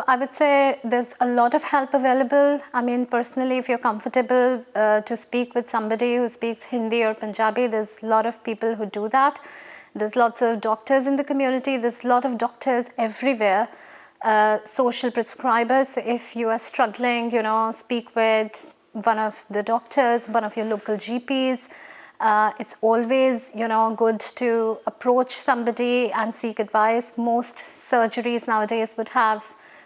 I would say there's a lot of help available. I mean, personally, if you're comfortable to speak with somebody who speaks Hindi or Punjabi, there's a lot of people who do that. There's lots of doctors in the community. There's a lot of doctors everywhere. Social prescribers. So if you are struggling, speak with one of the doctors, one of your local GPs. It's always, good to approach somebody and seek advice. Most surgeries nowadays would have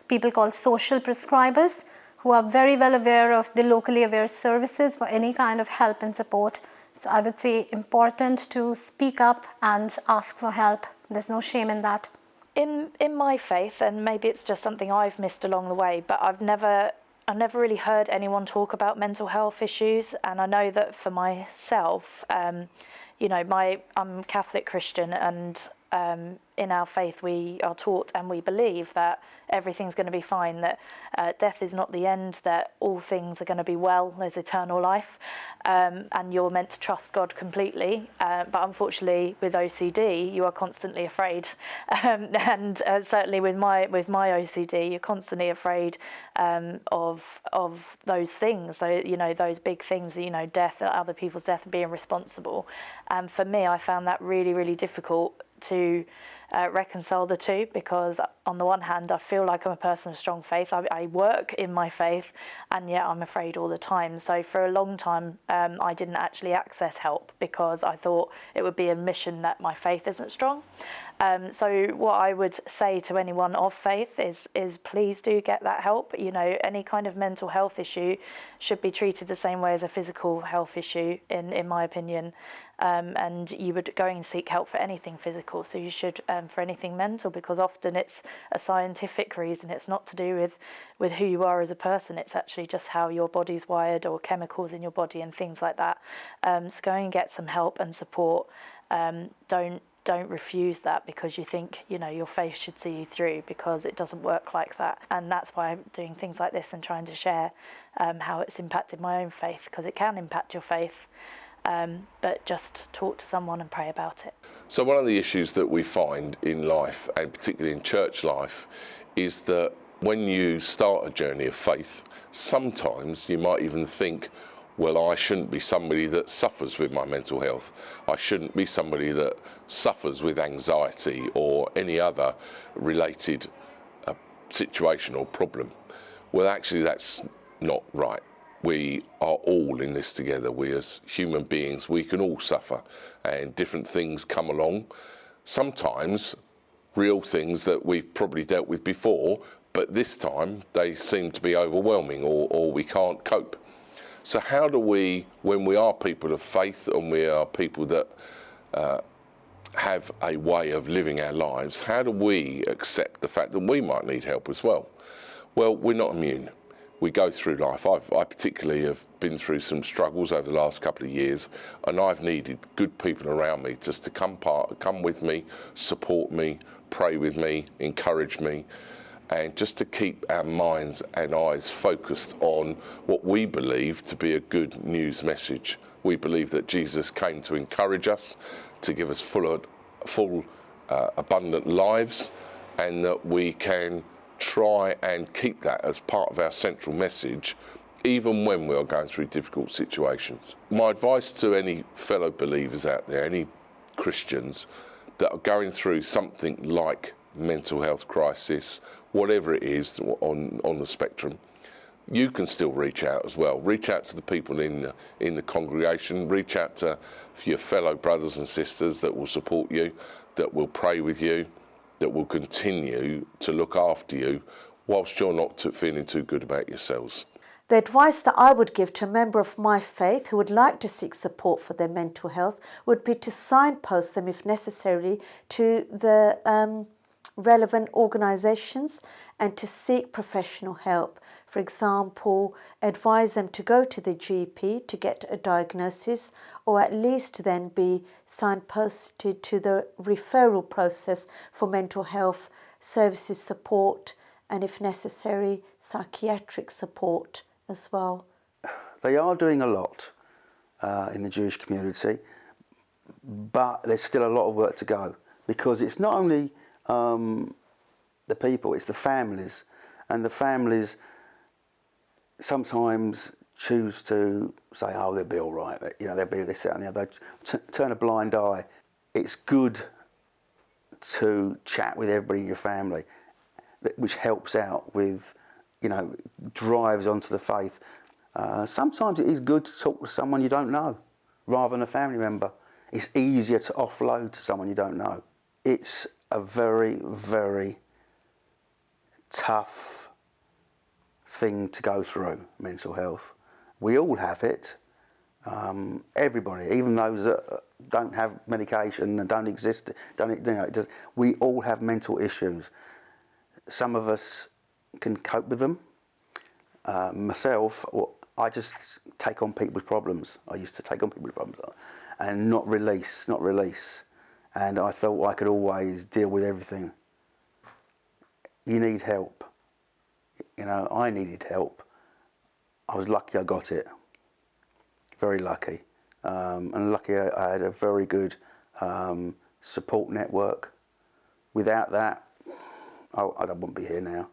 people called social prescribers who are very well aware of the locally aware services for any kind of help and support. So I would say important to speak up and ask for help. There's no shame in that. In my faith, and maybe it's just something I've missed along the way, but I've never really heard anyone talk about mental health issues. And I know that for myself, I'm Catholic Christian, and in our faith we are taught and we believe that everything's going to be fine, that death is not the end, that all things are going to be well, there's eternal life, and you're meant to trust God completely. But unfortunately with OCD you are constantly afraid, and certainly with my OCD you're constantly afraid of those things. So those big things, death, other people's death, and being responsible. And for me, I found that really, really difficult to reconcile the two, because on the one hand I feel like I'm a person of strong faith, I work in my faith, and yet I'm afraid all the time. So for a long time I didn't actually access help because I thought it would be an admission that my faith isn't strong. So what I would say to anyone of faith is please do get that help. Any kind of mental health issue should be treated the same way as a physical health issue, in my opinion. And you would go and seek help for anything physical, so you should for anything mental, because often it's a scientific reason. It's not to do with who you are as a person. It's actually just how your body's wired, or chemicals in your body and things like that. So go and get some help and support. Don't refuse that because you think your faith should see you through, because it doesn't work like that. And that's why I'm doing things like this and trying to share how it's impacted my own faith, because it can impact your faith. But just talk to someone and pray about it. So one of the issues that we find in life, and particularly in church life, is that when you start a journey of faith, sometimes you might even think, well, I shouldn't be somebody that suffers with my mental health. I shouldn't be somebody that suffers with anxiety or any other related situation or problem. Well, actually, that's not right. We are all in this together. We as human beings, we can all suffer, and different things come along. Sometimes real things that we've probably dealt with before, but this time they seem to be overwhelming, or we can't cope. So how do we, when we are people of faith and we are people that have a way of living our lives, how do we accept the fact that we might need help as well? Well, we're not immune. We go through life. I particularly have been through some struggles over the last couple of years, and I've needed good people around me just to come with me, support me, pray with me, encourage me, and just to keep our minds and eyes focused on what we believe to be a good news message. We believe that Jesus came to encourage us, to give us full, abundant lives, and that we can try and keep that as part of our central message, even when we are going through difficult situations. My advice to any fellow believers out there, any Christians that are going through something like mental health crisis, whatever it is on the spectrum, you can still reach out as well. Reach out to the people in the congregation, reach out to your fellow brothers and sisters that will support you, that will pray with you, that will continue to look after you whilst you're not feeling too good about yourselves. The advice that I would give to a member of my faith who would like to seek support for their mental health would be to signpost them, if necessary, to the relevant organisations and to seek professional help. For example, advise them to go to the GP to get a diagnosis, or at least then be signposted to the referral process for mental health services support, and if necessary, psychiatric support as well. They are doing a lot in the Jewish community, but there's still a lot of work to go, because it's not only the people, it's the families, And the families sometimes choose to say, oh, they'll be all right, you know, they'll be this, that and the other, turn a blind eye. It's good to chat with everybody in your family, which helps out with, you know, drives onto the faith. Sometimes it is good to talk to someone you don't know rather than a family member. It's easier to offload to someone you don't know. It's a very, very tough thing to go through, mental health. We all have it. Everybody, even those that don't have medication and don't exist, we all have mental issues. Some of us can cope with them. Myself, I just take on people's problems. I used to take on people's problems and not release. And I thought I could always deal with everything. You need help. You know, I needed help. I was lucky I got it. Very lucky. And lucky I had a very good support network. Without that, I wouldn't be here now.